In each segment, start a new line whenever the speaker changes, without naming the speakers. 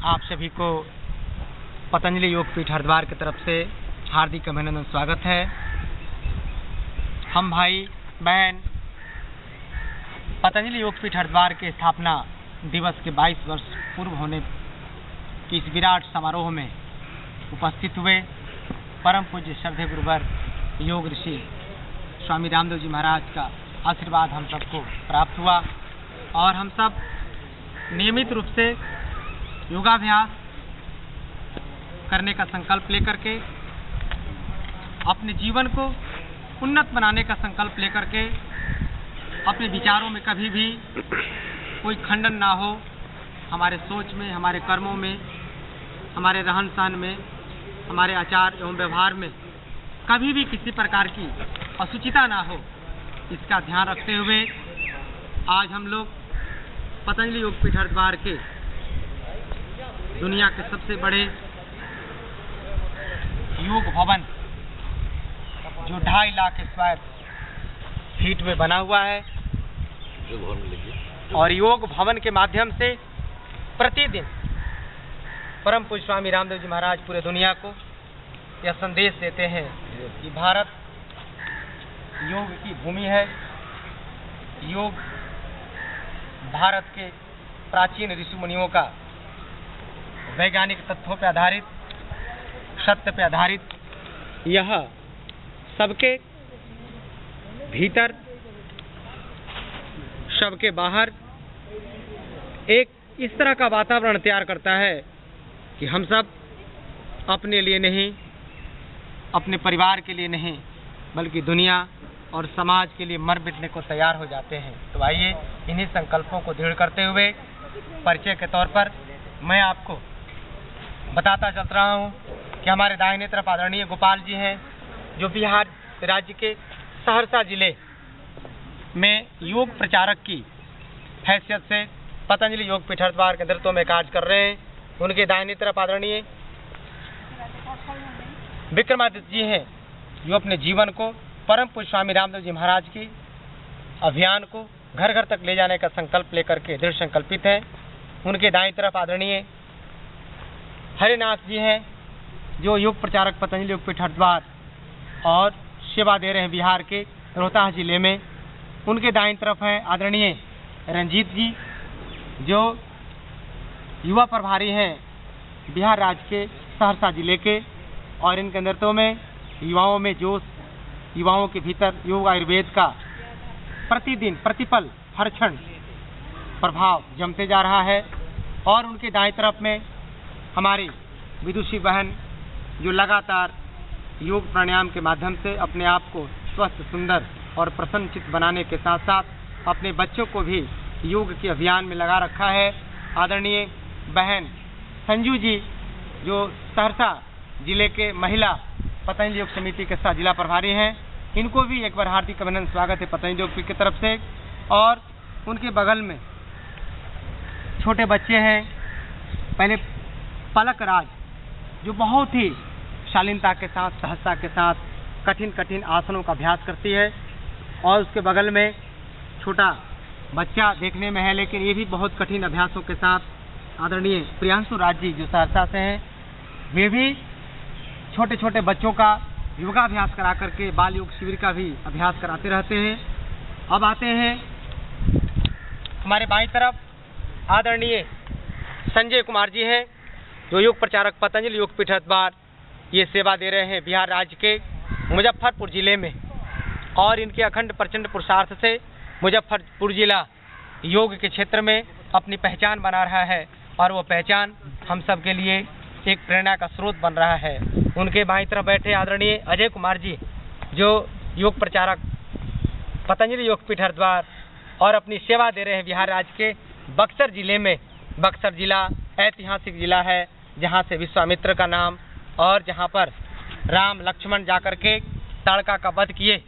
आप सभी को पतंजलि योगपीठ हरिद्वार की तरफ से हार्दिक अभिनंदन स्वागत है। हम भाई बहन पतंजलि योगपीठ हरिद्वार के स्थापना दिवस के 22 वर्ष पूर्व होने की इस विराट समारोह में उपस्थित हुए। परम पूज्य श्रद्धेय गुरुवर योग ऋषि स्वामी रामदेव जी महाराज का आशीर्वाद हम सबको प्राप्त हुआ और हम सब नियमित रूप से योगाभ्यास करने का संकल्प लेकर के, अपने जीवन को उन्नत बनाने का संकल्प लेकर के, अपने विचारों में कभी भी कोई खंडन ना हो, हमारे सोच में, हमारे कर्मों में, हमारे रहन सहन में, हमारे आचार एवं व्यवहार में कभी भी किसी प्रकार की असुचिता ना हो, इसका ध्यान रखते हुए आज हम लोग पतंजलि योगपीठ हरिद्वार के दुनिया के सबसे बड़े योग भवन जो 2.5 लाख स्क्वायर फीट में बना हुआ है और योग भवन के माध्यम से प्रतिदिन परम पूज्य स्वामी रामदेव जी महाराज पूरे दुनिया को यह संदेश देते हैं कि भारत योग की भूमि है। योग भारत के प्राचीन ऋषि मुनियों का वैज्ञानिक तथ्यों पर आधारित, सत्य पर आधारित, यह सबके भीतर सबके बाहर एक इस तरह का वातावरण तैयार करता है कि हम सब अपने लिए नहीं, अपने परिवार के लिए नहीं, बल्कि दुनिया और समाज के लिए मर मिटने को तैयार हो जाते हैं। तो आइए इन्हीं संकल्पों को दृढ़ करते हुए परिचय के तौर पर मैं आपको बताता चल रहा हूँ कि हमारे दाहिने तरफ आदरणीय गोपाल जी हैं, जो बिहार राज्य के सहरसा जिले में योग प्रचारक की हैसियत से पतंजलि योगपीठ हरिद्वार के नेतृत्व में कार्य कर रहे हैं। उनके दाहिने तरफ आदरणीय विक्रमादित्य जी हैं, जो अपने जीवन को परम पूज्य स्वामी रामदेव जी महाराज के अभियान को घर घर तक ले जाने का संकल्प लेकर के दृढ़ संकल्पित हैं। उनके दाईं तरफ आदरणीय हरिनाथ जी हैं, जो योग प्रचारक पतंजलि योगपीठ हरिद्वार और सेवा दे रहे हैं बिहार के रोहतास जिले में। उनके दाईं तरफ हैं आदरणीय रंजीत जी, जो युवा प्रभारी हैं बिहार राज्य के सहरसा जिले के, और इनके नेतृत्व में युवाओं में जोश, युवाओं के भीतर योग आयुर्वेद का प्रतिदिन प्रतिपल हर क्षण प्रभाव जमते जा रहा है। और उनके दाएं तरफ में हमारी विदुषी बहन, जो लगातार योग प्राणायाम के माध्यम से अपने आप को स्वस्थ, सुंदर और प्रसन्नचित्त बनाने के साथ साथ अपने बच्चों को भी योग के अभियान में लगा रखा है। आदरणीय बहन संजू जी, जो सहरसा जिले के महिला पतंजलि योग समिति के साथ जिला प्रभारी हैं, इनको भी एक बार हार्दिक अभिनंदन स्वागत है पतंजलि योगपीठ की तरफ से। और उनके बगल में छोटे बच्चे हैं, पहले पलक राज, जो बहुत ही शालीनता के साथ, सहजता के साथ कठिन कठिन आसनों का अभ्यास करती है। और उसके बगल में छोटा बच्चा देखने में है, लेकिन ये भी बहुत कठिन अभ्यासों के साथ आदरणीय प्रियांशु राज जी, जो सहरसा से हैं, वे भी छोटे छोटे बच्चों का योगाभ्यास करा करके बाल योग शिविर का भी अभ्यास कराते रहते हैं। अब आते हैं हमारे बाईं तरफ आदरणीय संजय कुमार जी हैं, जो योग प्रचारक पतंजलि योगपीठ हरिद्वार ये सेवा दे रहे हैं बिहार राज्य के मुजफ्फरपुर जिले में। और इनके अखंड प्रचंड पुरुषार्थ से मुजफ्फरपुर जिला योग के क्षेत्र में अपनी पहचान बना रहा है, और वो पहचान हम सब के लिए एक प्रेरणा का स्रोत बन रहा है। उनके बाईं तरफ बैठे आदरणीय अजय कुमार जी, जो योग प्रचारक पतंजलि योगपीठ हरिद्वार और अपनी सेवा दे रहे हैं बिहार राज्य के बक्सर जिले में। बक्सर जिला ऐतिहासिक जिला है, जहाँ से विश्वामित्र का नाम और जहाँ पर राम लक्ष्मण जाकर के ताड़का का वध किए,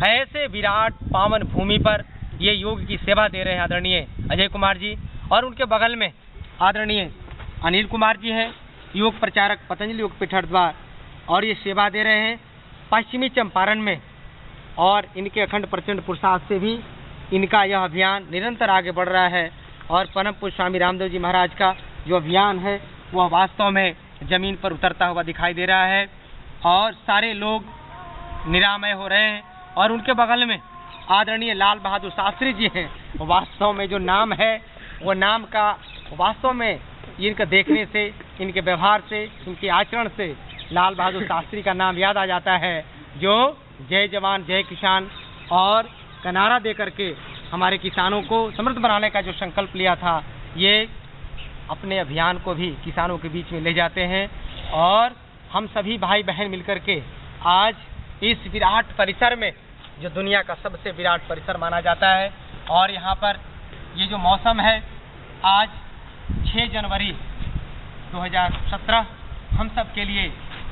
ऐसे विराट पावन भूमि पर ये योग की सेवा दे रहे हैं आदरणीय अजय कुमार जी। और उनके बगल में आदरणीय अनिल कुमार जी हैं, योग प्रचारक पतंजलि योगपीठ हरिद्वार, और ये सेवा दे रहे हैं पश्चिमी चंपारण में। और इनके अखंड प्रचंड पुरुषार्थ से भी इनका यह अभियान निरंतर आगे बढ़ रहा है। और परम पूज्य स्वामी रामदेव जी महाराज का जो अभियान है वह वास्तव में जमीन पर उतरता हुआ दिखाई दे रहा है और सारे लोग निरामय हो रहे हैं। और उनके बगल में आदरणीय लाल बहादुर शास्त्री जी हैं। वास्तव में जो नाम है वो नाम का वास्तव में इनके देखने से, इनके व्यवहार से, इनके आचरण से लाल बहादुर शास्त्री का नाम याद आ जाता है, जो जय जवान जय किसान और का नारा दे करके हमारे किसानों को समृद्ध बनाने का जो संकल्प लिया था, ये अपने अभियान को भी किसानों के बीच में ले जाते हैं। और हम सभी भाई बहन मिलकर के आज इस विराट परिसर में, जो दुनिया का सबसे विराट परिसर माना जाता है, और यहाँ पर ये जो मौसम है, आज 6 जनवरी 2017 हम सब के लिए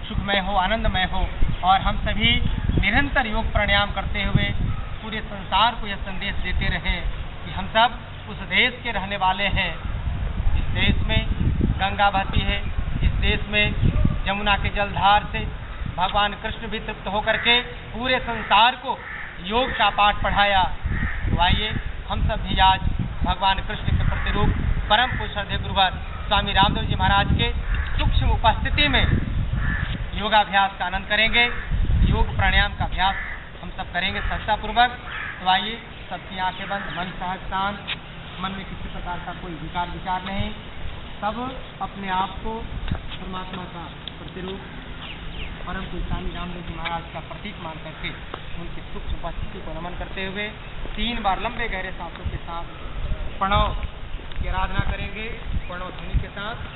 सुखमय हो, आनंदमय हो, और हम सभी निरंतर योग प्राणायाम करते हुए पूरे संसार को यह संदेश देते रहें कि हम सब उस देश के रहने वाले हैं जिस देश में गंगा बहती है, जिस देश में जमुना के जलधार से भगवान कृष्ण भी तृप्त होकर के पूरे संसार को योग का पाठ पढ़ाया। तो आइए हम सब भी आज भगवान कृष्ण के प्रतिरूप परम पूज्य श्रद्धेय गुरुवर स्वामी रामदेव जी महाराज के सूक्ष्म उपस्थिति में योगाभ्यास का आनंद करेंगे। योग प्राणायाम का अभ्यास हम सब करेंगे सहजतापूर्वक। तो आइए सबकी आंखें बंद, मन सहज शांत, मन में किसी प्रकार का कोई विचार नहीं, सब अपने आप को परमात्मा का प्रतिरूप परम पूज्य स्वामी रामदेव जी महाराज का प्रतीक मान करके उनकी सूक्ष्म उपस्थिति को नमन करते हुए 3 बार लंबे गहरे सांसों के साथ प्रणव की आराधना करेंगे। प्रणव ध्वनि के साथ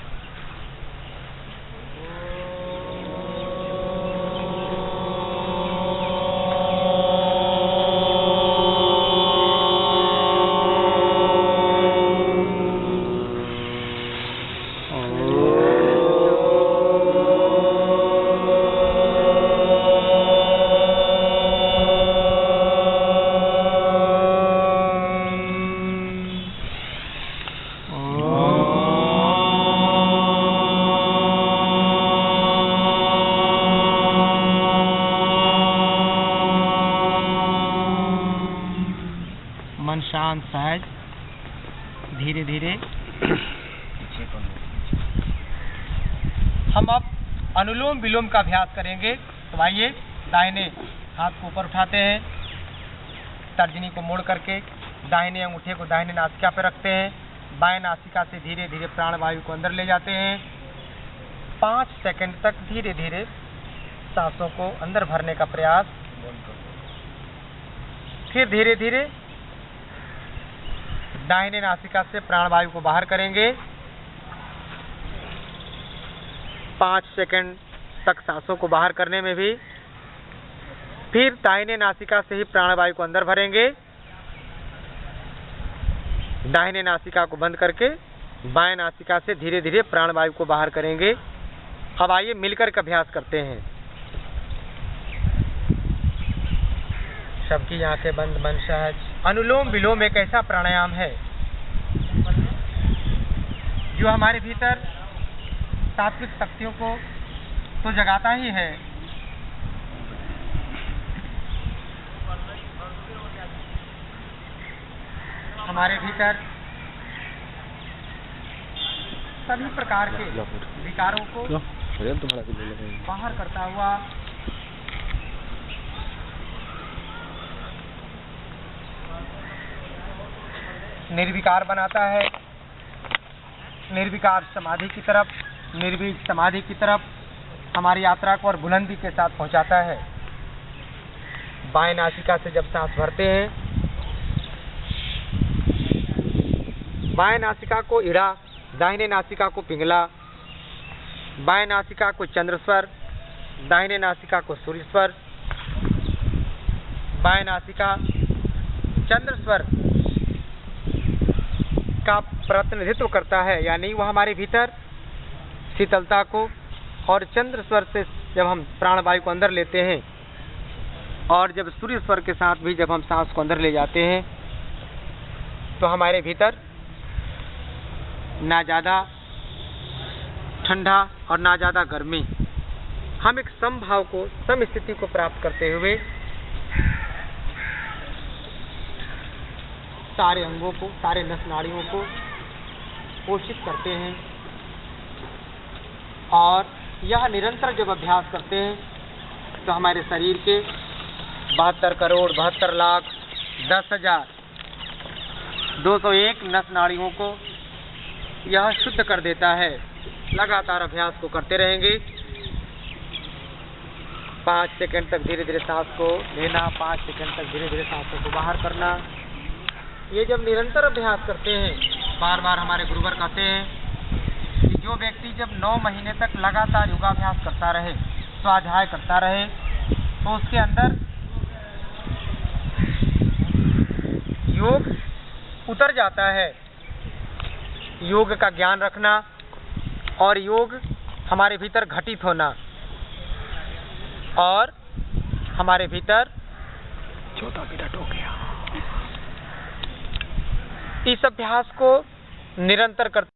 मन शांत सहज धीरे धीरे। हम अब अनुलोम विलोम का अभ्यास करेंगे। तो आइए दाहिने हाथ को ऊपर उठाते हैं, तर्जनी को मोड़ करके दाहिने अंगूठे को दाहिने नासिका पर रखते हैं, बाएं नासिका से धीरे धीरे प्राणवायु को अंदर ले जाते हैं। 5 सेकंड तक धीरे धीरे सांसों को अंदर भरने का प्रयास, फिर धीरे धीरे दाहिने नासिका से प्राणवायु को बाहर करेंगे। 5 सेकंड तक सांसों को बाहर करने में भी, फिर दाहिने नासिका से ही प्राणवायु को अंदर भरेंगे, दाहिने नासिका को बंद करके बाएं नासिका से धीरे धीरे प्राणवायु को बाहर करेंगे। अब आइए मिलकर का अभ्यास करते हैं। सबकी आंखें बंद, मन सहज। अनुलोम विलोम एक ऐसा प्राणायाम है जो हमारे भीतर सात्विक शक्तियों को तो जगाता ही है, हमारे भीतर सभी प्रकार के विकारों को बाहर करता हुआ निर्विकार बनाता है। निर्विकार समाधि की तरफ, निर्बीज समाधि की तरफ हमारी यात्रा को और बुलंदी के साथ पहुंचाता है। बाएं नासिका से जब सांस भरते हैं, बाएं नासिका को इड़ा, दाहिने नासिका को पिंगला, बाएं नासिका को चंद्र स्वर, दाहिने नासिका को सूर्य स्वर। बाएं नासिका चंद्र स्वर का प्रतिनिधित्व करता है, यानी वह हमारे भीतर शीतलता को, और चंद्र स्वर से जब हम प्राणवायु को अंदर लेते हैं और जब सूर्य स्वर के साथ भी जब हम सांस को अंदर ले जाते हैं, तो हमारे भीतर ना ज़्यादा ठंडा और ना ज़्यादा गर्मी, हम एक समभाव को, सम स्थिति को प्राप्त करते हुए सारे अंगों को, सारे नस नाड़ियों को पोषित करते हैं। और यह निरंतर जब अभ्यास करते हैं तो हमारे शरीर के 72,72,10,201 नस नाड़ियों को यह शुद्ध कर देता है। लगातार अभ्यास को करते रहेंगे। 5 सेकंड तक धीरे धीरे सांस को लेना, 5 सेकंड तक धीरे धीरे सांसों को बाहर करना। ये जब निरंतर अभ्यास करते हैं, बार बार हमारे गुरुवर कहते हैं कि जो व्यक्ति जब 9 महीने तक लगातार योगाभ्यास करता रहे, स्वाध्याय करता रहे, तो उसके अंदर योग उतर जाता है। योग का ज्ञान रखना और योग हमारे भीतर घटित होना और हमारे भीतर 14 मिनट हो गया। इस अभ्यास को निरंतर करते